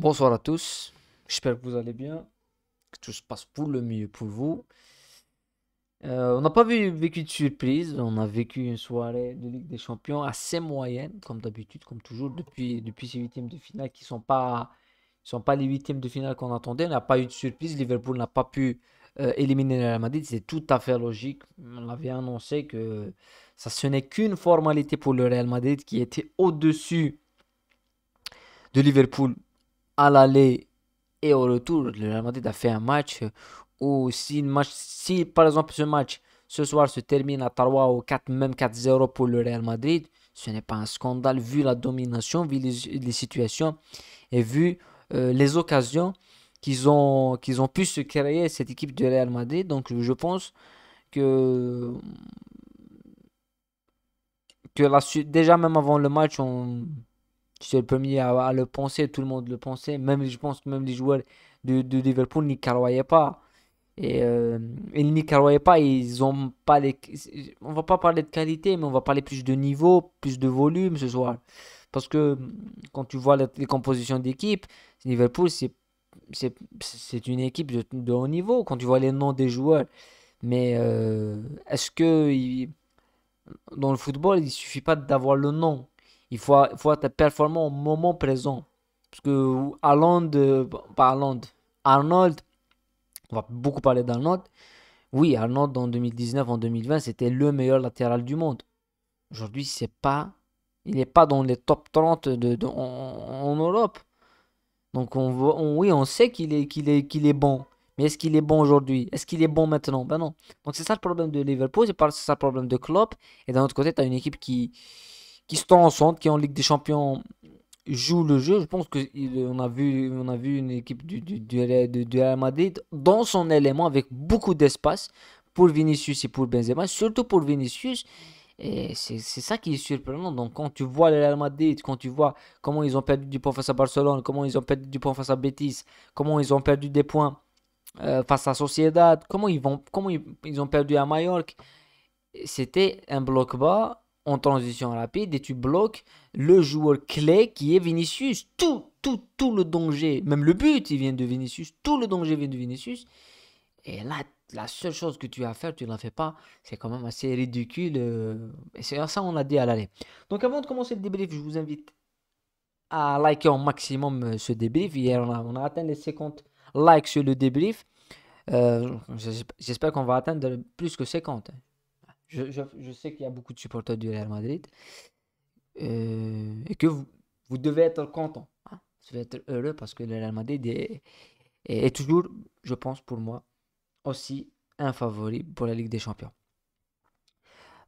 Bonsoir à tous, j'espère que vous allez bien, que tout se passe pour le mieux pour vous. On n'a pas vécu de surprise, on a vécu une soirée de Ligue des Champions assez moyenne, comme d'habitude, comme toujours, depuis ces huitièmes de finale qui sont pas les huitièmes de finale qu'on attendait. On n'a pas eu de surprise, Liverpool n'a pas pu éliminer le Real Madrid, c'est tout à fait logique. On avait annoncé que ça ce n'est qu'une formalité pour le Real Madrid qui était au-dessus de Liverpool à l'aller et au retour. Le Real Madrid a fait un match où si par exemple ce match ce soir se termine à 3 ou 4, même 4-0 pour le Real Madrid, ce n'est pas un scandale vu la domination, vu les situations et vu les occasions qu'ils ont pu se créer cette équipe de Real Madrid. Donc je pense que, déjà même avant le match, j'étais le premier à le penser, tout le monde le pensait, même je pense que même les joueurs de Liverpool n'y croyaient pas. Et ils n'y croyaient pas, ils ont pas les... On va pas parler de qualité, mais on va parler plus de niveau, plus de volume ce soir. Parce que quand tu vois les compositions d'équipe, Liverpool, c'est une équipe de haut niveau. Quand tu vois les noms des joueurs, mais est-ce que dans le football, il suffit pas d'avoir le nom. Il faut être performant au moment présent. Parce que Haaland, pas Haaland, Arnold, on va beaucoup parler d'Arnold. Oui, Arnold en 2019, en 2020, c'était le meilleur latéral du monde. Aujourd'hui, il n'est pas dans les top 30 en Europe. Donc oui, on sait qu'il est bon. Mais est-ce qu'il est bon aujourd'hui? Est-ce qu'il est bon maintenant? Ben non. Donc c'est ça le problème de Liverpool, c'est ça le problème de Klopp. Et d'un autre côté, tu as une équipe qui se tend ensemble, qui en Ligue des Champions joue le jeu. Je pense on a vu une équipe du Real Madrid dans son élément avec beaucoup d'espace pour Vinicius et pour Benzema, surtout pour Vinicius. Et c'est ça qui est surprenant. Donc, quand tu vois le Real Madrid, quand tu vois comment ils ont perdu du point face à Barcelone, comment ils ont perdu du point face à Betis, comment ils ont perdu des points face à Sociedad, comment ils ont perdu à Mallorca, c'était un bloc bas en transition rapide et tu bloques le joueur clé qui est Vinicius. Tout le danger, même le but, il vient de Vinicius. Tout le danger vient de Vinicius. Et là, la seule chose que tu as à faire, tu ne la fais pas. C'est quand même assez ridicule. Et c'est ça on a dit à l'aller. Donc avant de commencer le débrief, je vous invite à liker au maximum ce débrief. Hier, on a atteint les 50 likes sur le débrief. J'espère qu'on va atteindre plus que 50. Je sais qu'il y a beaucoup de supporters du Real Madrid et que vous devez être content. Hein. Vous devez être heureux parce que le Real Madrid est toujours, je pense pour moi, aussi un favori pour la Ligue des Champions.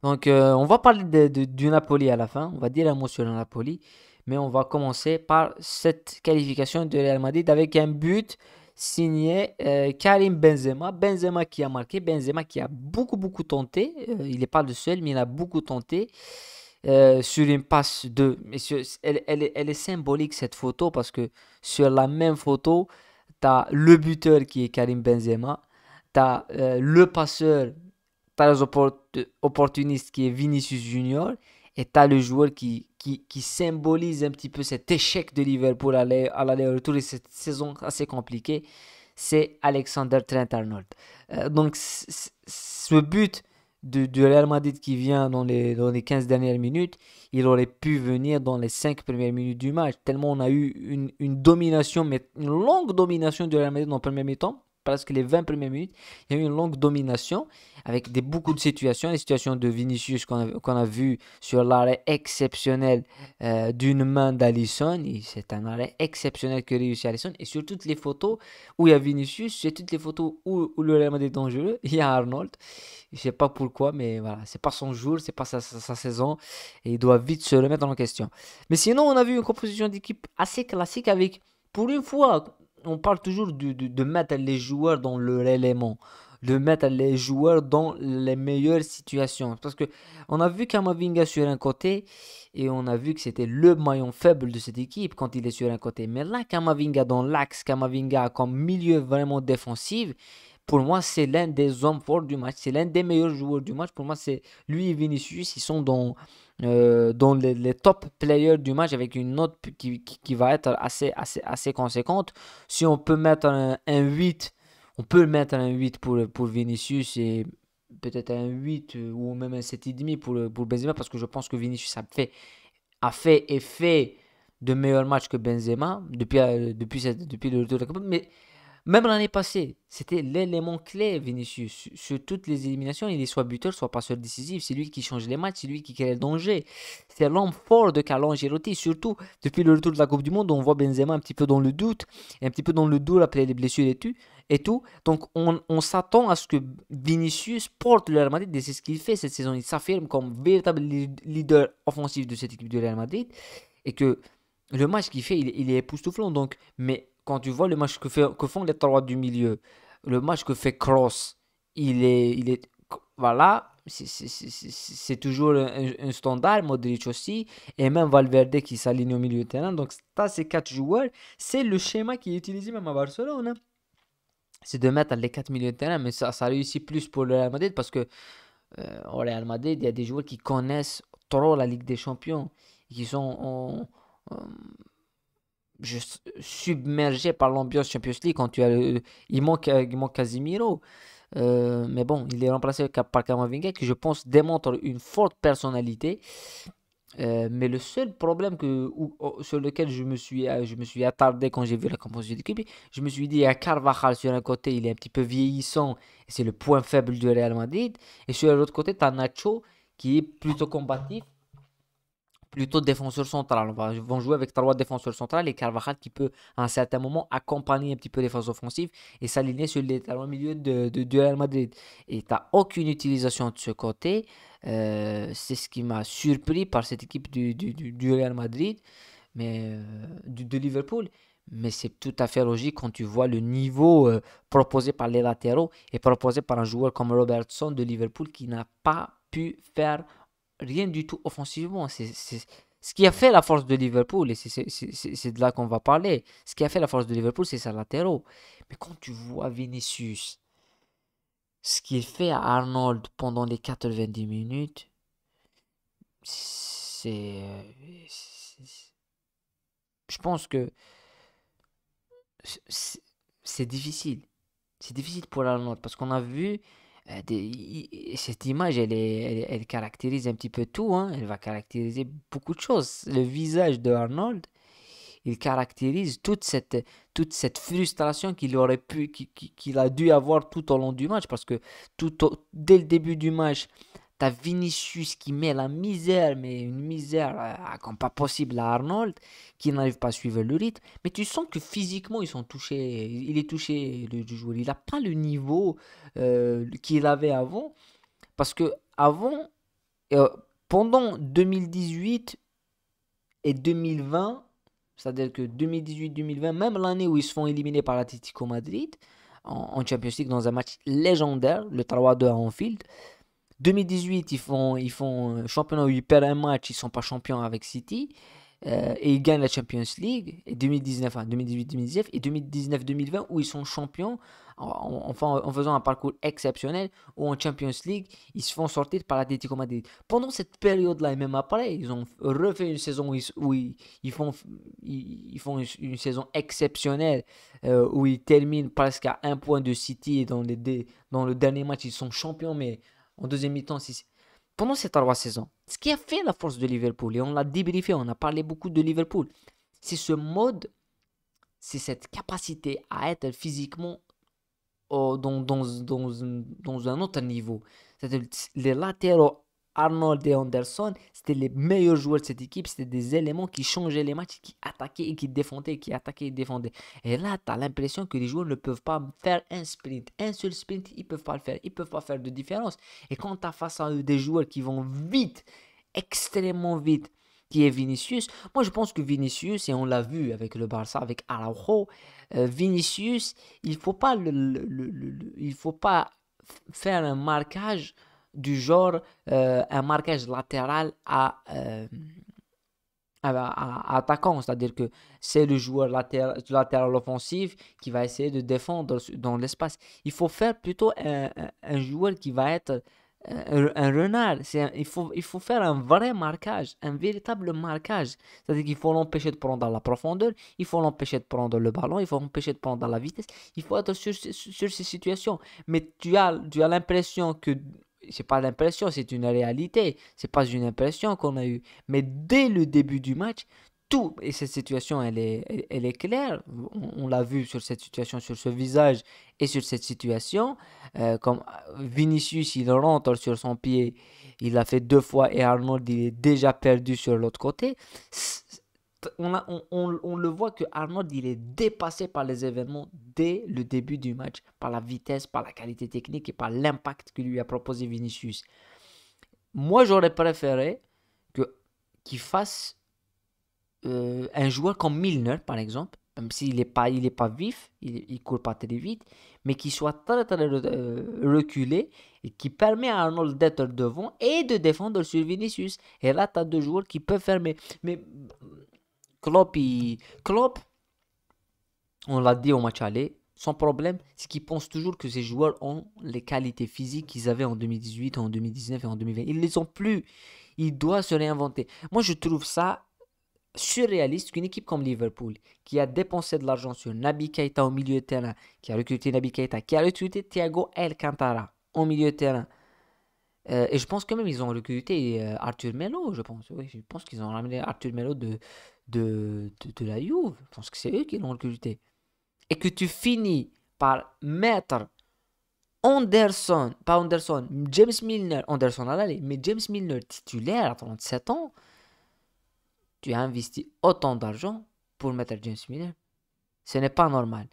Donc, on va parler du Napoli à la fin. On va dire un mot sur le Napoli. Mais on va commencer par cette qualification de Real Madrid avec un but signé Karim Benzema. Benzema qui a marqué. Benzema qui a beaucoup tenté. Il n'est pas le seul, mais il a beaucoup tenté. Sur une passe de... elle est symbolique cette photo parce que sur la même photo, tu as le buteur qui est Karim Benzema. Tu as le passeur très opportuniste qui est Vinicius Junior et tu as le joueur qui symbolise un petit peu cet échec de Liverpool à l'aller-retour et cette saison assez compliquée, c'est Alexander Trent-Arnold. Donc ce but du Real Madrid qui vient dans les 15 dernières minutes, il aurait pu venir dans les 5 premières minutes du match, tellement on a eu une domination, mais une longue domination du Real Madrid dans le premier mi-temps, presque les 20 premières minutes, il y a eu une longue domination avec beaucoup de situations, les situations de Vinicius qu'on a vu sur l'arrêt exceptionnel d'une main d'Alisson. C'est un arrêt exceptionnel que réussit Alisson. Et sur toutes les photos où il y a Vinicius, sur toutes les photos où le Real Madrid est dangereux, il y a Arnold. Je ne sais pas pourquoi, mais voilà, c'est pas son jour, c'est pas sa saison. Et il doit vite se remettre en question. Mais sinon, on a vu une composition d'équipe assez classique avec, pour une fois, on parle toujours de mettre les joueurs dans leur élément, de mettre les joueurs dans les meilleures situations. Parce que on a vu Kamavinga sur un côté et on a vu que c'était le maillon faible de cette équipe quand il est sur un côté. Mais là, Kamavinga dans l'axe, Kamavinga comme milieu vraiment défensif, Pour moi, c'est l'un des hommes forts du match. C'est l'un des meilleurs joueurs du match. Pour moi, c'est lui et Vinicius. Ils sont dans les top players du match avec une note qui va être assez conséquente. Si on peut mettre un 8, on peut mettre un 8 pour Vinicius et peut-être un 8 ou même un 7,5 pour Benzema parce que je pense que Vinicius a fait et fait de meilleurs matchs que Benzema depuis le retour de la Coupe. Mais même l'année passée, c'était l'élément clé, Vinicius. Sur toutes les éliminations, il est soit buteur, soit passeur décisif. C'est lui qui change les matchs, c'est lui qui crée le danger. C'est l'homme fort de Carlo Ancelotti, surtout depuis le retour de la Coupe du Monde. On voit Benzema un petit peu dans le doute, et un petit peu dans le doute après les blessures et tout. Donc on s'attend à ce que Vinicius porte le Real Madrid, et c'est ce qu'il fait cette saison. Il s'affirme comme véritable leader offensif de cette équipe du Real Madrid, et que le match qu'il fait, il est époustouflant. Donc, mais quand tu vois le match que font les trois du milieu, le match que fait Kroos, voilà, c'est toujours un standard, Modric aussi, et même Valverde qui s'aligne au milieu de terrain. Donc, ça, ces quatre joueurs, c'est le schéma qui est utilisé même à Barcelone, hein. C'est de mettre les quatre milieux de terrain, mais ça réussit plus pour le Real Madrid parce que au Real Madrid, il y a des joueurs qui connaissent trop la Ligue des Champions, et qui sont submergés par l'ambiance Champions League. Il manque Casemiro. Mais bon, il est remplacé par Camavinga qui, je pense, démontre une forte personnalité. Mais le seul problème sur lequel je me suis attardé quand j'ai vu la composition d'équipe, je me suis dit, il y a Carvajal sur un côté, il est un petit peu vieillissant, et c'est le point faible du Real Madrid. Et sur l'autre côté, tu as Nacho qui est plutôt combatif, plutôt défenseur central. Ils vont jouer avec trois défenseurs centrales et Carvajal qui peut à un certain moment accompagner un petit peu les phases offensives et s'aligner sur les talons milieu du Real Madrid. Et tu n'as aucune utilisation de ce côté. C'est ce qui m'a surpris par cette équipe du Real Madrid, mais de Liverpool. Mais c'est tout à fait logique quand tu vois le niveau proposé par les latéraux et proposé par un joueur comme Robertson de Liverpool qui n'a pas pu faire rien du tout offensivement. C'est ce qui a fait la force de Liverpool, et c'est de là qu'on va parler. Ce qui a fait la force de Liverpool, c'est ses latéraux. Mais quand tu vois Vinicius, ce qu'il fait à Arnold pendant les 90 minutes, je pense que c'est c'est difficile. C'est difficile pour Arnold parce qu'on a vu cette image, elle caractérise un petit peu tout, hein. Elle va caractériser beaucoup de choses. Le visage de Arnold, il caractérise toute cette frustration qu'il a dû avoir tout au long du match parce que dès le début du match, t'as Vinicius qui met la misère, mais une misère comme pas possible à Arnold, qui n'arrive pas à suivre le rythme. Mais tu sens que physiquement, ils sont touchés. Il est touché, le joueur. Il n'a pas le niveau qu'il avait avant. Parce que avant, euh, pendant 2018 et 2020, c'est-à-dire que 2018-2020, même l'année où ils se font éliminer par l'Atlético Madrid en Champions League dans un match légendaire, le 3-2 à Anfield. 2018, ils font championnat où ils perdent un match, ils sont pas champions avec City. Et ils gagnent la Champions League. Et 2019, enfin 2018-2019 et 2019-2020 où ils sont champions en faisant un parcours exceptionnel, ou en Champions League ils se font sortir par l'Atlético Madrid. Pendant cette période-là et même après, ils ont refait une saison où ils font une saison exceptionnelle, où ils terminent presque à un point de City, et dans le dernier match ils sont champions, mais en deuxième mi-temps, pendant ces 3 saisons, ce qui a fait la force de Liverpool, et on l'a débriefé, on a parlé beaucoup de Liverpool, c'est ce mode, c'est cette capacité à être physiquement dans un autre niveau. C'est-à-dire, les latéraux Arnold et Anderson, c'était les meilleurs joueurs de cette équipe. C'était des éléments qui changeaient les matchs, qui attaquaient et qui défendaient, qui attaquaient et défendaient. Et là, tu as l'impression que les joueurs ne peuvent pas faire un sprint. Un seul sprint, ils ne peuvent pas le faire. Ils ne peuvent pas faire de différence. Et quand tu as face à eux des joueurs qui vont vite, extrêmement vite, qui est Vinicius, moi je pense que Vinicius, et on l'a vu avec le Barça, avec Araujo, Vinicius, il faut pas faire un marquage du genre, un marquage latéral attaquant, c'est-à-dire que c'est le joueur latéral offensif qui va essayer de défendre dans l'espace. Il faut faire plutôt un joueur qui va être un renard. Il faut faire un vrai marquage, un véritable marquage. C'est-à-dire qu'il faut l'empêcher de prendre la profondeur, il faut l'empêcher de prendre le ballon, il faut l'empêcher de prendre la vitesse. Il faut être sur ces situations. Mais tu as l'impression que c'est pas l'impression, c'est une réalité. C'est pas une impression qu'on a eue. Mais dès le début du match, tout, et cette situation, elle est claire. On l'a vu sur cette situation, sur ce visage et sur cette situation. Comme Vinicius, il rentre sur son pied, il l'a fait deux fois et Arnold, il est déjà perdu sur l'autre côté. On le voit que Arnold, il est dépassé par les événements dès le début du match, par la vitesse, par la qualité technique et par l'impact que lui a proposé Vinicius. Moi, j'aurais préféré que qu'il fasse un joueur comme Milner, par exemple, même s'il n'est pas vif, il court pas très vite, mais qui soit très, très reculé et qui permet à Arnold d'être devant et de défendre sur Vinicius. Et là, tu as deux joueurs qui peuvent faire, mais Klopp, on l'a dit au match aller, son problème, c'est qu'il pense toujours que ces joueurs ont les qualités physiques qu'ils avaient en 2018, en 2019 et en 2020. Ils ne les ont plus. Il doit se réinventer. Moi, je trouve ça surréaliste qu'une équipe comme Liverpool, qui a dépensé de l'argent sur Naby Keita au milieu de terrain, qui a recruté Naby Keita, qui a recruté Thiago Alcantara au milieu de terrain, et je pense quand même ils ont recruté Arthur Melo, je pense. Oui, je pense qu'ils ont ramené Arthur Melo de la Juve. Je pense que c'est eux qui l'ont recruté. Et que tu finis par mettre Anderson, pas Anderson, James Milner, Anderson à l'aller, mais James Milner titulaire à 37 ans, tu as investi autant d'argent pour mettre James Milner. Ce n'est pas normal.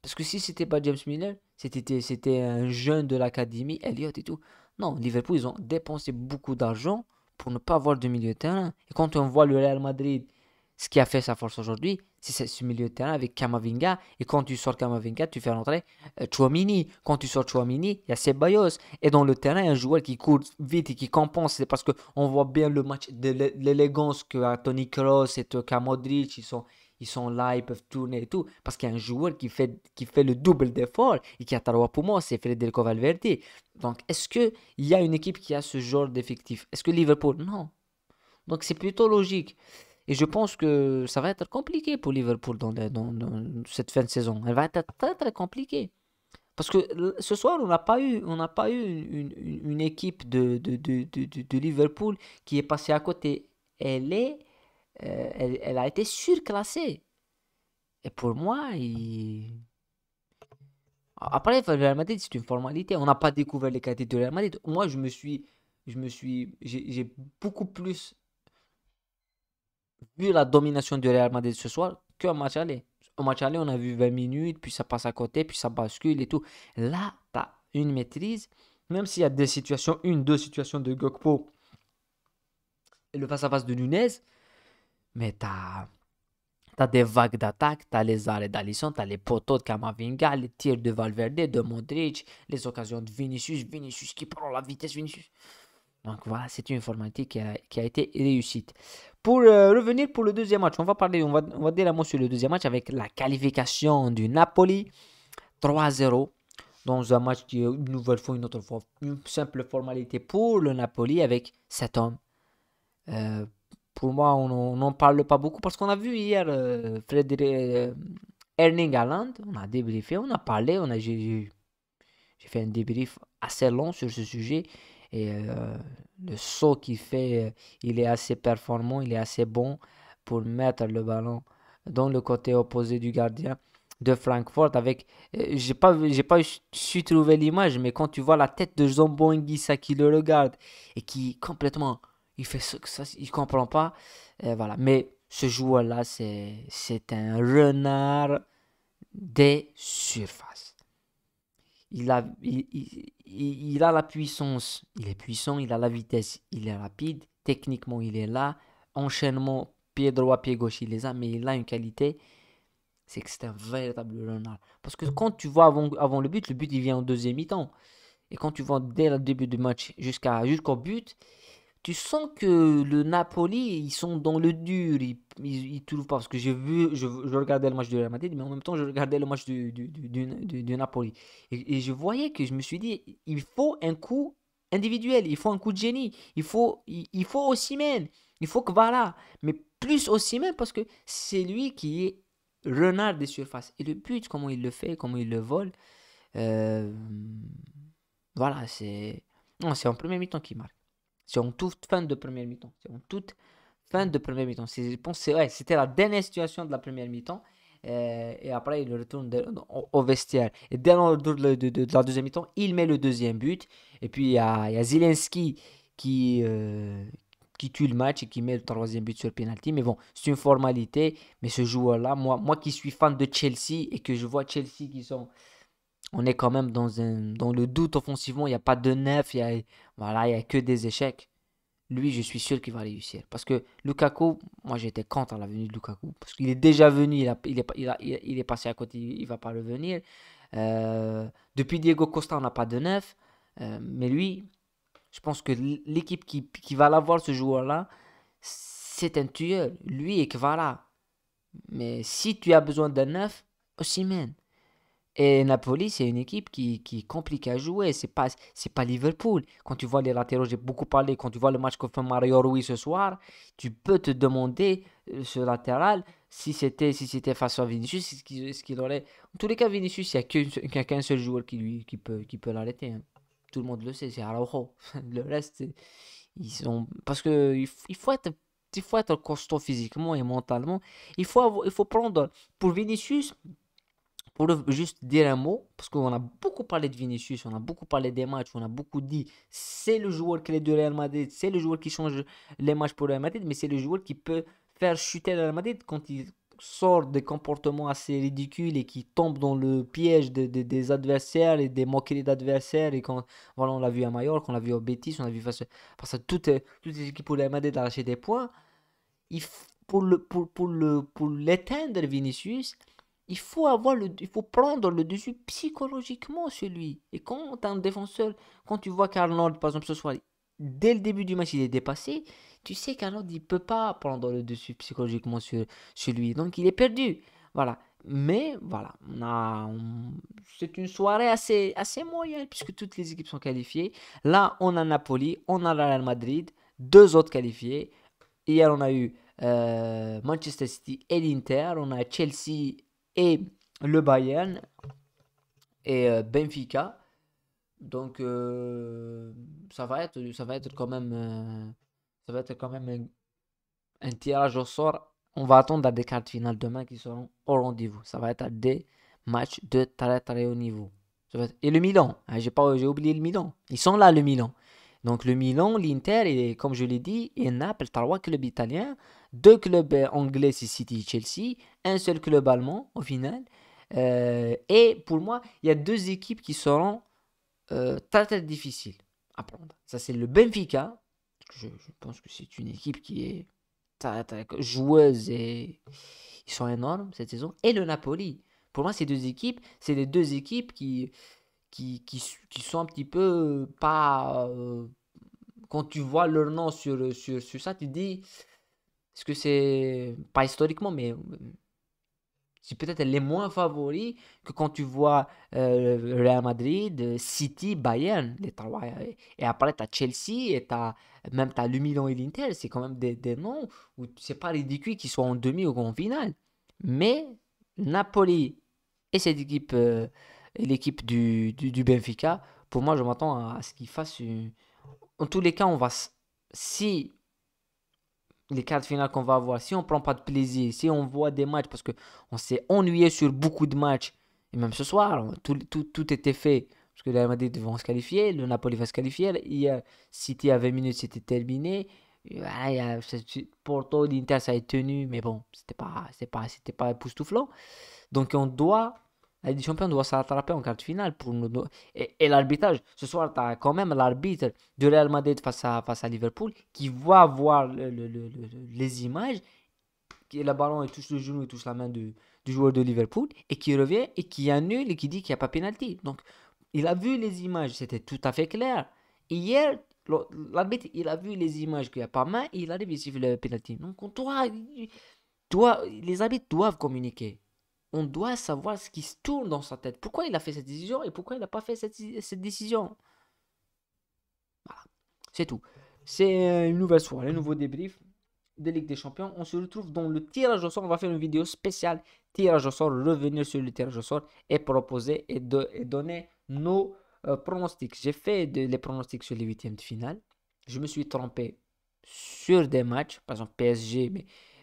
Parce que si c'était pas James Milner, c'était un jeune de l'académie, Elliott et tout. Non, Liverpool, ils ont dépensé beaucoup d'argent pour ne pas avoir de milieu de terrain. Et quand on voit le Real Madrid, ce qui a fait sa force aujourd'hui, c'est ce milieu de terrain avec Camavinga. Et quand tu sors Camavinga, tu fais rentrer Chouamini. Quand tu sors Chouamini, il y a Ceballos. Et dans le terrain, un joueur qui court vite et qui compense. C'est parce qu'on voit bien le match de l'élégance que Toni Kroos et que Modric, ils sont là, ils peuvent tourner et tout. Parce qu'il y a un joueur qui fait le double d'effort et qui a trois poumons, c'est Federico Valverde. Donc, est-ce qu'il y a une équipe qui a ce genre d'effectif? Est-ce que Liverpool? Non. Donc, c'est plutôt logique. Et je pense que ça va être compliqué pour Liverpool dans cette fin de saison. Elle va être très, très compliquée. Parce que ce soir, on n'a pas eu une équipe de Liverpool qui est passée à côté. Elle a été surclassée. Et pour moi, après, le Real Madrid, c'est une formalité. On n'a pas découvert les qualités du Real Madrid. Moi, j'ai beaucoup plus vu la domination du Real Madrid ce soir qu'un match aller. Au match aller, on a vu 20 minutes, puis ça passe à côté, puis ça bascule et tout. Là, tu as une maîtrise. Même s'il y a des situations, deux situations de Gokpo et le face-à-face de Nunez, mais t'as des vagues d'attaque, t'as les arrêts d'Alisson, t'as les poteaux de Camavinga, les tirs de Valverde, de Modric, les occasions de Vinicius qui prend la vitesse, Vinicius. Donc voilà, c'est une formalité qui a été réussite. Pour revenir pour le deuxième match, on va dire un mot sur le deuxième match avec la qualification du Napoli 3-0 dans un match qui est une nouvelle fois, une autre fois, une simple formalité pour le Napoli avec cet homme. Euh, pour moi, on n'en parle pas beaucoup parce qu'on a vu hier Erling Haaland, on a débriefé, on a parlé, j'ai fait un débrief assez long sur ce sujet et le saut qu'il fait, il est assez performant, il est assez bon pour mettre le ballon dans le côté opposé du gardien de Francfort avec j'ai pas su trouver l'image, mais quand tu vois la tête de Zambo Anguissa qui le regarde et qui complètement il fait ça, il comprend pas. Voilà, mais ce joueur là c'est un renard des surfaces. Il a la puissance, il est puissant, il a la vitesse, il est rapide, techniquement il est là, enchaînement pied droit, pied gauche il les a, mais il a une qualité, c'est que c'est un véritable renard. Parce que quand tu vois avant le but il vient en deuxième mi-temps. Et quand tu vois dès le début du match jusqu'au but, tu sens que le Napoli, ils sont dans le dur, ils trouvent pas. Parce que j'ai vu, je regardais le match du Real Madrid, mais en même temps, je regardais le match du Napoli. Et je voyais que je me suis dit, il faut un coup individuel, il faut un coup de génie, il faut Osimhen, il faut que voilà. Mais plus Osimhen parce que c'est lui qui est renard des surfaces. Et le but, comment il le fait, comment il le vole, euh, voilà, c'est. Non, c'est en premier mi-temps qu'il marque. C'est en toute fin de première mi-temps. C'est en toute fin de première mi-temps. Je pense que ouais, c'était la dernière situation de la première mi-temps. Et après, il retourne au vestiaire. Et dès le retour de la deuxième mi-temps, il met le deuxième but. Et puis, il y a Zelensky qui, euh, qui tue le match et qui met le troisième but sur penalty. Mais bon, c'est une formalité. Mais ce joueur-là, moi qui suis fan de Chelsea et que je vois Chelsea qui sont on est quand même dans le doute offensivement. Il n'y a pas de neuf. Voilà, il y a que des échecs. Lui, je suis sûr qu'il va réussir. Parce que Lukaku, moi j'étais contre la venue de Lukaku. Parce qu'il est déjà venu, il est passé à côté, il ne va pas revenir. Depuis Diego Costa, on n'a pas de neuf. Mais lui, je pense que l'équipe qui va l'avoir, ce joueur-là, c'est un tueur. Lui et Kvara. Mais si tu as besoin d'un neuf, Osimhen. Et Napoli, c'est une équipe qui est compliquée à jouer. C'est pas Liverpool. Quand tu vois les latéraux, j'ai beaucoup parlé. Quand tu vois le match que fait Mario Rui ce soir, tu peux te demander ce latéral si c'était face à Vinicius, est-ce qu'il aurait. En tous les cas, Vinicius, il n'y a qu'un seul joueur qui peut l'arrêter, hein. Tout le monde le sait, c'est Araujo. Le reste, ils sont. Parce que il faut être costaud physiquement et mentalement. Il faut prendre. Pour Vinicius, pour juste dire un mot, parce qu'on a beaucoup parlé de Vinicius, on a beaucoup parlé des matchs, on a beaucoup dit c'est le joueur clé du Real Madrid, c'est le joueur qui change les matchs pour le Real Madrid, mais c'est le joueur qui peut faire chuter le Real Madrid quand il sort des comportements assez ridicules et qui tombe dans le piège des adversaires et des moqueries d'adversaires. Et quand voilà, on l'a vu à Mallorca, on l'a vu au Betis, on l'a vu face à toutes les équipes pour le Real Madrid arracher des points. Pour l'éteindre, Vinicius, il faut prendre le dessus psychologiquement sur lui. Et quand tu un défenseur, quand tu vois qu'Arnold, par exemple, ce soir, dès le début du match, il est dépassé, tu sais qu'Arnold, il peut pas prendre le dessus psychologiquement sur lui. Donc, il est perdu. Voilà. Mais voilà, c'est une soirée assez moyenne puisque toutes les équipes sont qualifiées. Là, on a Napoli, on a le Real Madrid, deux autres qualifiés. Hier, on a eu Manchester City et l'Inter. On a Chelsea et le Bayern et Benfica. Donc, ça va être quand même un tirage au sort. On va attendre à des quarts finales demain qui seront au rendez-vous. Ça va être à des matchs de très très haut niveau. Et le Milan, hein, j'ai oublié le Milan. Ils sont là, le Milan. Donc le Milan, l'Inter et comme je l'ai dit, et Naples, trois clubs italiens, deux clubs anglais, c'est City et Chelsea, un seul club allemand au final. Et pour moi, il y a deux équipes qui seront très très difficiles à prendre. Ça c'est le Benfica. Je pense que c'est une équipe qui est très, très joueuse et ils sont énormes cette saison. Et le Napoli. Pour moi, ces deux équipes, c'est les deux équipes qui sont un petit peu pas. Quand tu vois leur nom sur ça, tu te dis, est-ce que c'est pas historiquement, mais c'est peut-être les moins favoris que quand tu vois Real Madrid, City, Bayern, les trois. Et après, tu as Chelsea et même t'as le Milan et l'Inter. C'est quand même des noms où c'est pas ridicule qu'ils soient en demi ou en finale. Mais Napoli et cette équipe, et l'équipe du Benfica, pour moi, je m'attends à ce qu'ils fassent en tous les cas, si les quarts de finale qu'on va avoir, si on prend pas de plaisir, si on voit des matchs, parce que on s'est ennuyé sur beaucoup de matchs, et même ce soir, tout était fait, parce que le Real Madrid vont se qualifier, le Napoli va se qualifier, hier, City à 20 minutes, c'était terminé. Et voilà, Porto, l'Inter, ça a été tenu, mais bon, c'était pas époustouflant. Donc la Ligue des Champions doit s'attraper en quart de finale pour nous. Et l'arbitrage, ce soir, tu as quand même l'arbitre du Real Madrid face à Liverpool qui va voir les images, le ballon, il touche le genou, il touche la main du joueur de Liverpool et qui revient et qui annule et qui dit qu'il n'y a pas pénalty. Donc, il a vu les images, c'était tout à fait clair. Hier, l'arbitre, il a vu les images qu'il n'y a pas main, et il arrive, il siffle le penalty. Donc, les arbitres doivent communiquer. On doit savoir ce qui se tourne dans sa tête. Pourquoi il a fait cette décision et pourquoi il n'a pas fait cette décision. Voilà, c'est tout. C'est une nouvelle soirée, un nouveau débrief de Ligue des Champions. On se retrouve dans le tirage au sort. On va faire une vidéo spéciale tirage au sort, revenir sur le tirage au sort et proposer et donner nos pronostics. J'ai fait les pronostics sur les huitièmes de finale. Je me suis trompé sur des matchs, par exemple PSG,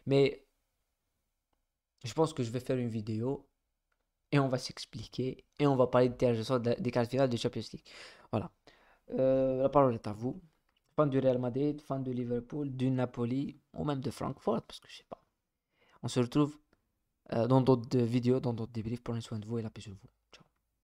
mais je pense que je vais faire une vidéo et on va s'expliquer et on va parler de tirage au sort des quarts de finale de Champions League. Voilà. La parole est à vous. Fan du Real Madrid, fan de Liverpool, du Napoli ou même de Francfort, parce que je sais pas. On se retrouve dans d'autres vidéos, dans d'autres débriefs. Prenez soin de vous et la paix sur vous.